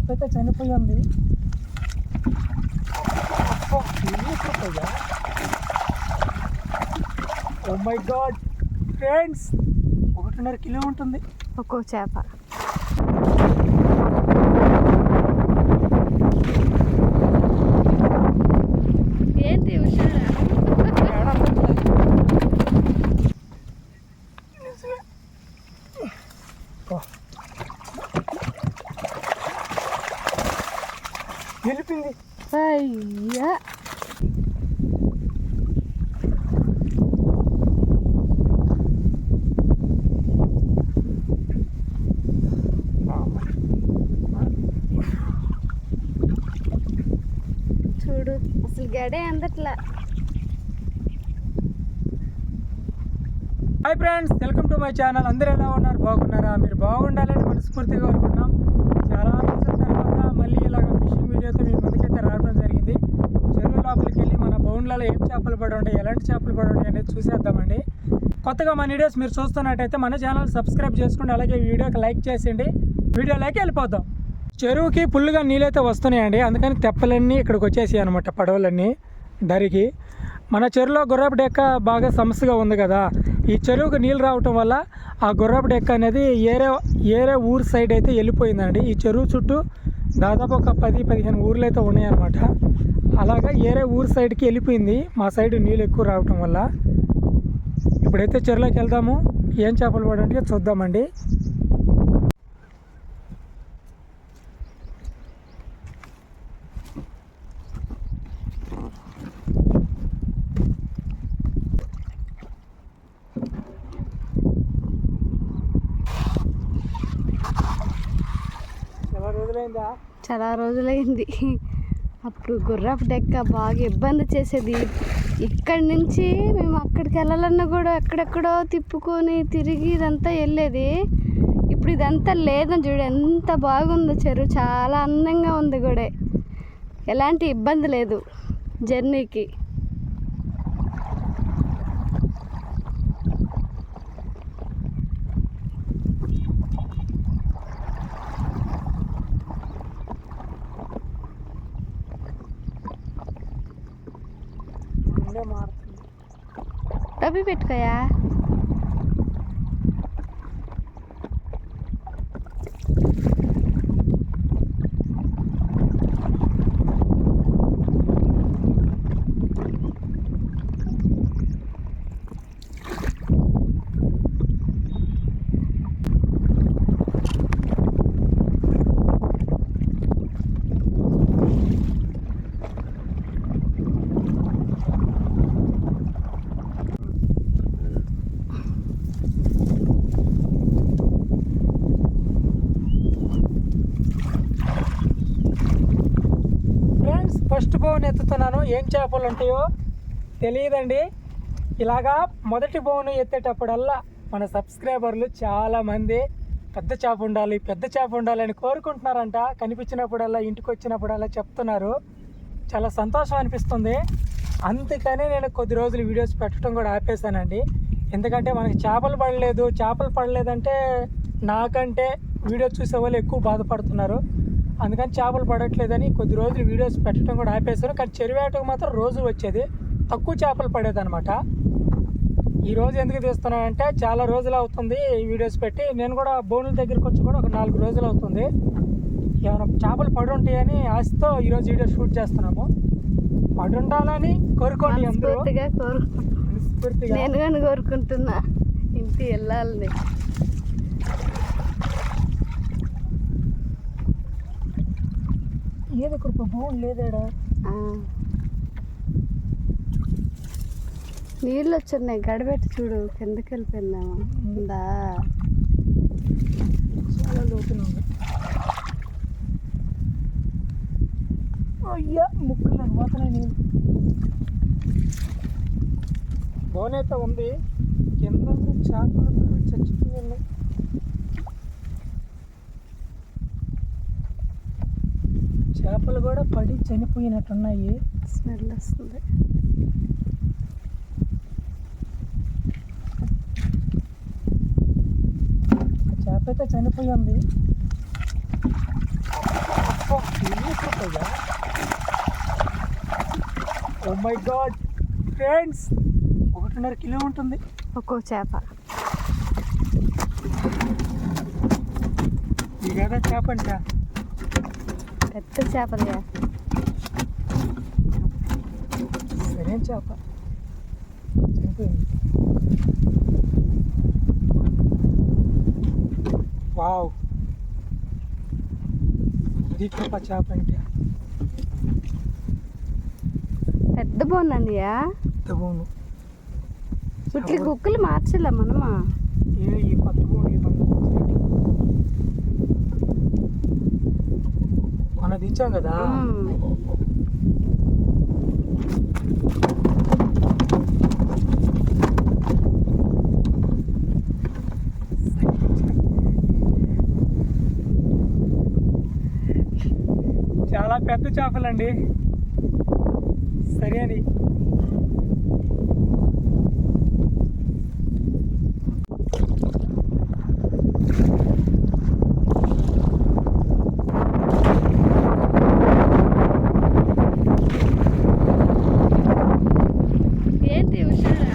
చేప అయితే చనిపోయి ఉంది. Oh my god friends, 1.5 kilo ఉంటుంది ఒక్కో చేప. ఏంటి వెళ్ళిపోయింది. అయ్యా చూడు, అసలు గడే అందట్లా. Hi friends, welcome to my channel. అందరూ ఎలా ఉన్నారు? బాగున్నారా? మీరు బాగుండాలని మనస్ఫూర్తిగా కోరుకుంటున్నాం. చాలా రోజుల తర్వాత మళ్ళీ ఇలాగ ఫిషింగ్ వీడియోతో మీ ముందుకైతే రావడం జరిగింది. చెరువు లోపలికి వెళ్ళి మన బౌండ్లలో ఏం చేపలు పడి ఉంటాయి, ఎలాంటి చేపలు పడి ఉంటాయి అనేది చూసేద్దామండి. కొత్తగా మన వీడియోస్ మీరు చూస్తున్నట్టయితే మన ఛానల్ సబ్స్క్రైబ్ చేసుకోండి, అలాగే వీడియోకి లైక్ చేసేయండి. వీడియోలోకి వెళ్ళిపోదాం. చెరువుకి ఫుల్గా నీళ్ళైతే వస్తున్నాయండి, అందుకని తెప్పలన్నీ ఇక్కడికి వచ్చేసాయి అనమాట, పడవలన్నీ దరికి. మన చెరువులో గుర్రపు డెక్క బాగా సమస్యగా ఉంది కదా, ఈ చెరువుకు నీళ్ళు రావటం వల్ల ఆ గుర్రపు డెక్క అనేది ఏరే ఊరు సైడ్ అయితే వెళ్ళిపోయిందండి. ఈ చెరువు చుట్టూ దాదాపు ఒక 10-15 ఊర్లు అయితే ఉన్నాయన్నమాట. అలాగా ఏరే ఊరు సైడ్కి వెళ్ళిపోయింది, మా సైడ్ నీళ్ళు ఎక్కువ రావటం వల్ల. ఇప్పుడైతే చెరువులోకి వెళ్దాము, ఏం చేపలు పడంటే చూద్దామండి. చాలా రోజులైంది. అప్పుడు గుర్రపు డెక్క బాగా ఇబ్బంది చేసేది. ఇక్కడి నుంచి మేము అక్కడికి వెళ్ళాలన్నా కూడా ఎక్కడెక్కడో తిప్పుకొని తిరిగి ఇదంతా వెళ్ళేది. ఇప్పుడు ఇదంతా లేదని చూడు, ఎంత బాగుందో చెరువు, చాలా అందంగా ఉంది కూడా, ఎలాంటి ఇబ్బంది లేదు జర్నీకి. డబ్బి పెట్టుకోయా. ఫస్ట్ బౌన్ ఎత్తుతున్నాను, ఏం చేపలు ఉంటాయో తెలియదండి. ఇలాగా మొదటి బౌన్ ఎత్తేటప్పుడల్లా మన సబ్స్క్రైబర్లు చాలామంది పెద్ద చేప ఉండాలి, పెద్ద చేప ఉండాలని కోరుకుంటున్నారంట. కనిపించినప్పుడల్లా, ఇంటికి వచ్చినప్పుడల్లా చెప్తున్నారు. చాలా సంతోషం అనిపిస్తుంది. అందుకనే నేను కొద్ది రోజులు వీడియోస్ పెట్టడం కూడా ఆపేశానండి. ఎందుకంటే మనకి చేపలు పడలేదంటే నాకంటే వీడియో చూసే వాళ్ళు ఎక్కువ బాధపడుతున్నారు. అందుకని చేపలు పడట్లేదని కొద్ది రోజులు వీడియోస్ పెట్టడం కూడా ఆపేశాను. కానీ చెరువేటకు మాత్రం రోజు వచ్చేది, తక్కువ చేపలు పడేదన్నమాట. ఈరోజు ఎందుకు తీస్తున్నానంటే చాలా రోజులు అవుతుంది ఈ వీడియోస్ పెట్టి. నేను కూడా బోనుల దగ్గరికి వచ్చి కూడా ఒక 4 రోజులు అవుతుంది. ఏమైనా చేపలు పడి ఉంటాయని ఆశతో ఈరోజు వీడియో షూట్ చేస్తున్నాము. పడి ఉండాలని కోరుకోండి అందరూ, మనస్ఫూర్తిగా. నేను కానీ కోరుకుంటున్నా, ఇంటికి వెళ్ళాలి. ఏదో కృప బోన్ లేదాడా, నీళ్ళు వచ్చున్నాయి. గడబెట్టి చూడు, కిందకి వెళ్ళిపోయిందామా. ఉందా? చాలా లోతున ఉంది. అయ్యా ముక్కులు పోతున్నాయి నీళ్ళు. బోన్ అయితే ఉంది, కింద చేపలు చచ్చిపోయాయి. చేపలు కూడా పడి చనిపోయినట్టున్నాయి, స్మెల్ వస్తుంది. చేప అయితే చనిపోయి ఉంది. Oh my god friends, 1.5 kilo ఉంటుంది ఒక్కో చేప. ఇది కదా చేప అంట, పెద్ద చేపలు. సరైన చేప చనిపోయింది. వావ్, ఇది గొప్ప చేప అంటే. పెద్ద బోనండియా, పెద్ద బోను. ఇట్లా కుక్కలు మార్చలే మనమా? ఈ కొత్త బోను మనం దించాం కదా. చాలా పెద్ద చేపలండి, సరే అని. ఏంటి హుషారా?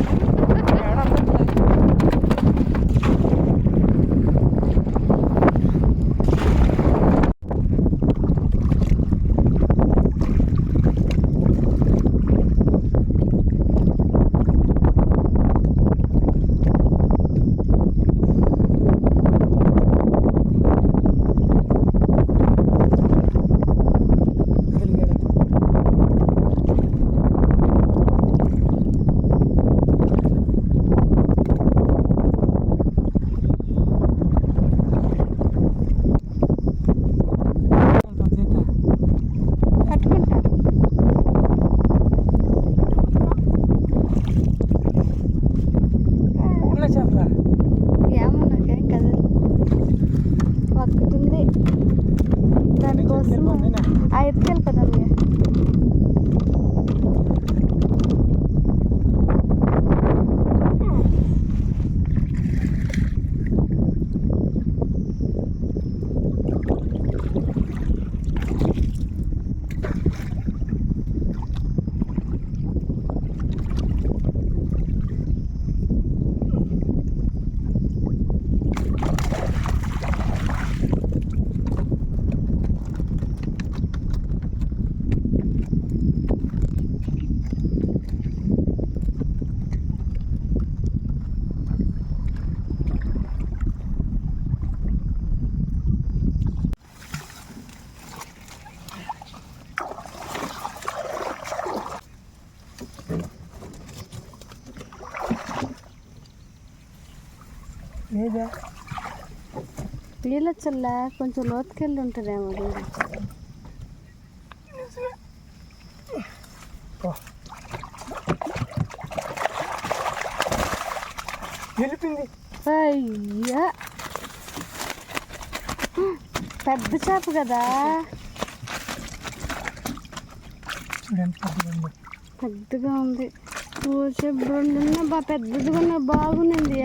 ఏమో నాకేం కదా, ఒక్కటుంది దానికోసం ఆ ఎత్తుకెళ్ళిపోదాం. వీళ్ళొచ్చల్లా కొంచెం లోతుకెళ్ళి ఉంటుందేమో. వెళ్ళిపోయింది. అయ్యా, పెద్ద చేప కదా, పెద్దగా ఉంది. బా పెద్దదిగా ఉన్న బాగుంది.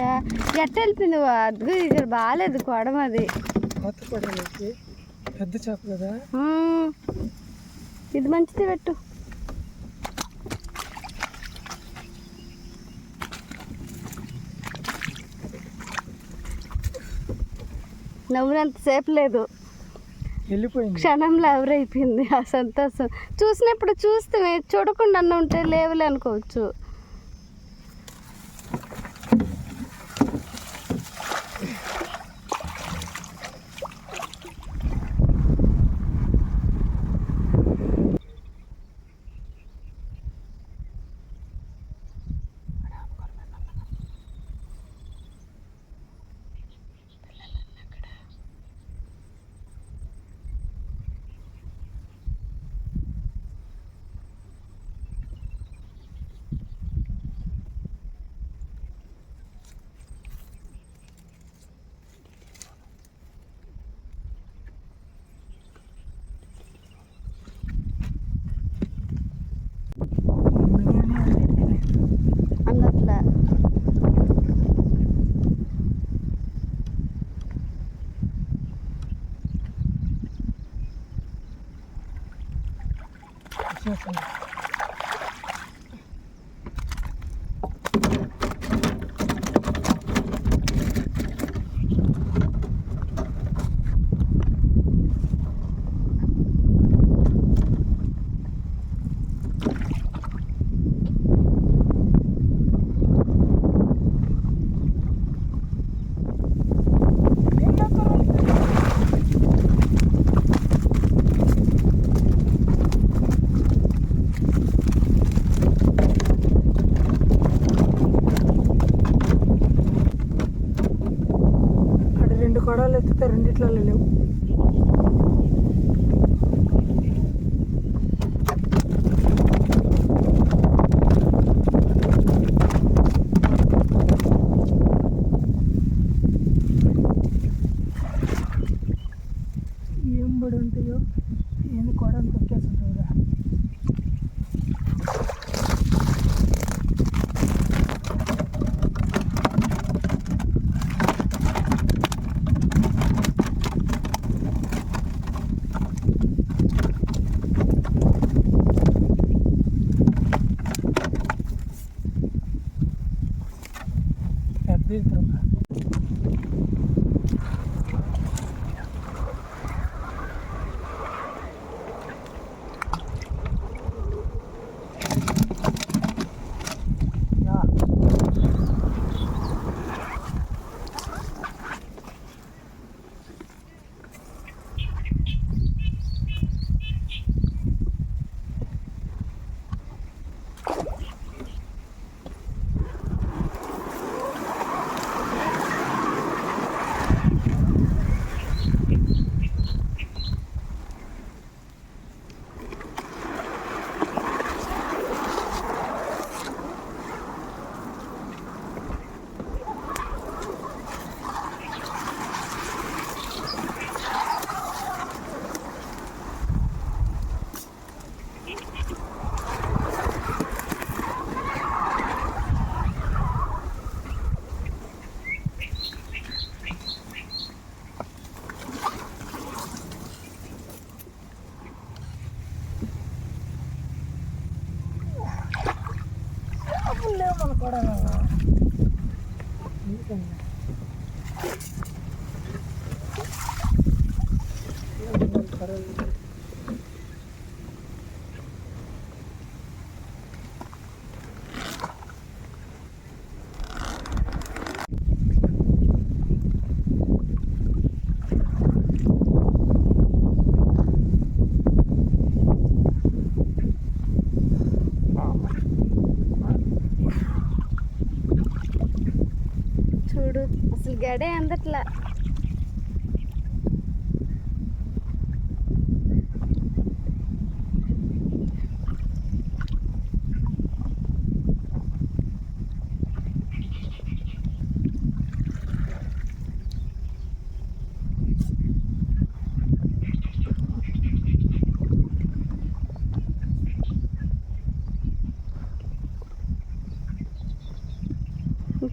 ఎట్ట వెళ్ళిపోయింది? అదిగో ఇక్కడ బాగాలేదు కొడం, అది పెద్ద చేప కదా. ఇది మంచిది పెట్టు. నవ్వునంతసేపు లేదు, వెళ్ళిపోయింది. క్షణంలో ఎవరైపోయింది ఆ సంతోషం. చూసినప్పుడు చూస్తే చూడకుండా అన్న ఉంటే లేవులే అనుకోవచ్చు. చేస్తుంది. కొడాలు ఎత్తితే రెండిట్లలో లేవు. ఏం బడి ఉంటాయో ఏంది కొడాలు తొక్కేస్తుంటారా. మన కూడా చూడు అసలు గడే అందట్లా.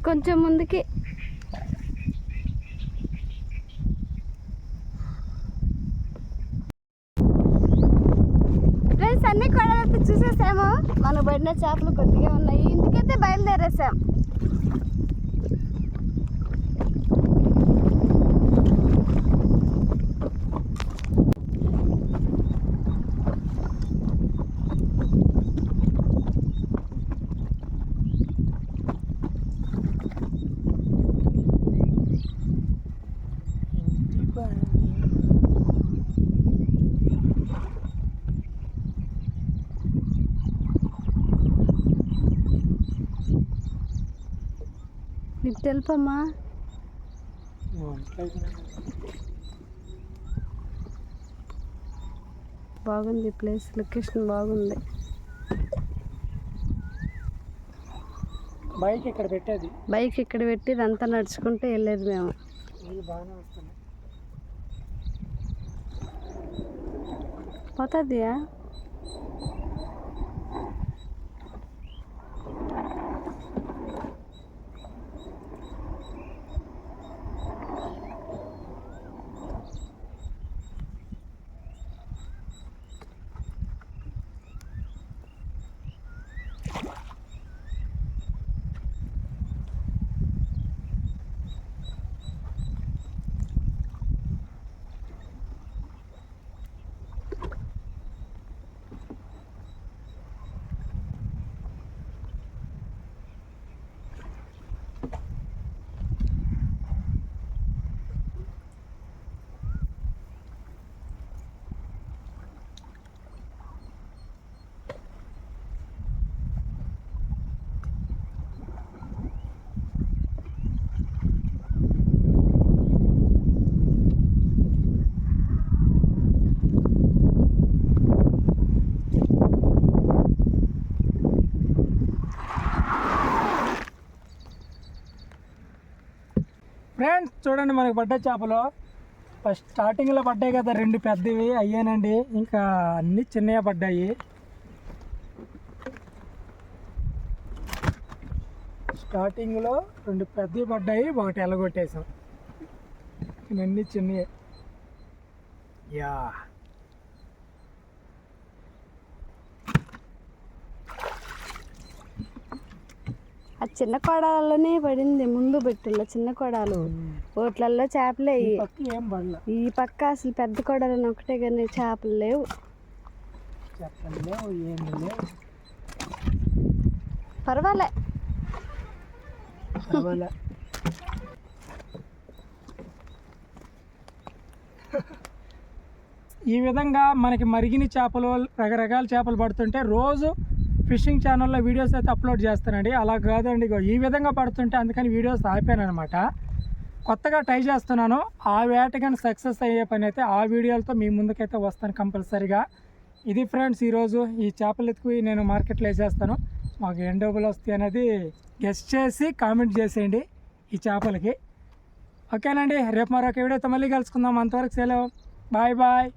కొంచెం ముందుకి ఫ్రెండ్స్ అన్ని కొడలైతే చూసేసాము. మన పడిన చేపలు కొద్దిగా ఉన్నాయి. ఇంటికైతే బయలుదేరేసాం. నీకు తెలుపమ్మా. బాగుంది ప్లేస్, లొకేషన్ బాగుంది. బైక్ ఇక్కడ పెట్టేది, బైక్ ఇక్కడ పెట్టి ఇదంతా నడుచుకుంటూ వెళ్ళేది మేము. బాగానే వస్తుంది. పోతుందియా చూడండి మనకు పడ్డ చేపలు ఫస్ట్ స్టార్టింగ్లో పడ్డాయి కదా 2 పెద్దవి అయ్యానండి, ఇంకా అన్నీ చిన్నవి పడ్డాయి. స్టార్టింగ్లో 2 పెద్దవి పడ్డాయి, ఒకటి ఎలగొట్టేసాం, ఇవన్నీ చిన్నవి. యా ఆ చిన్న కొడాలలోనే పడింది, ముందు బెట్టుల్లో చిన్న కొడాలు ఓట్లల్లో చేపలే. ఏం పడలా, ఈ పక్క అసలు పెద్ద కొడాలని ఒకటే కానీ చేపలు లేవు. చెప్పండి లేవు, ఏమి లేవు. పర్వాలే. ఈ విధంగా మనకి మరిగిన చేపలు, రకరకాల చేపలు పడుతుంటే రోజు ఫిషింగ్ ఛానల్లో వీడియోస్ అయితే అప్లోడ్ చేస్తానండి. అలా కాదండి, ఈ విధంగా పడుతుంటే అందుకని వీడియోస్ ఆపాను అనమాట. కొత్తగా ట్రై చేస్తున్నాను. ఆ వేట కానీ సక్సెస్ అయ్యే పని అయితే ఆ వీడియోలతో మీ ముందుకైతే వస్తాను కంపల్సరీగా. ఇది ఫ్రెండ్స్ ఈరోజు ఈ చేపలు ఎత్తుకు నేను మార్కెట్లో వేసేస్తాను. మాకు ఎన్ని డబ్బులు వస్తాయి అనేది గెస్ట్ చేసి కామెంట్ చేసేయండి ఈ చేపలకి. ఓకేనండి, రేపు మరొక వీడియోతో మళ్ళీ కలుసుకుందాం. అంతవరకు సెలవు, బాయ్ బాయ్.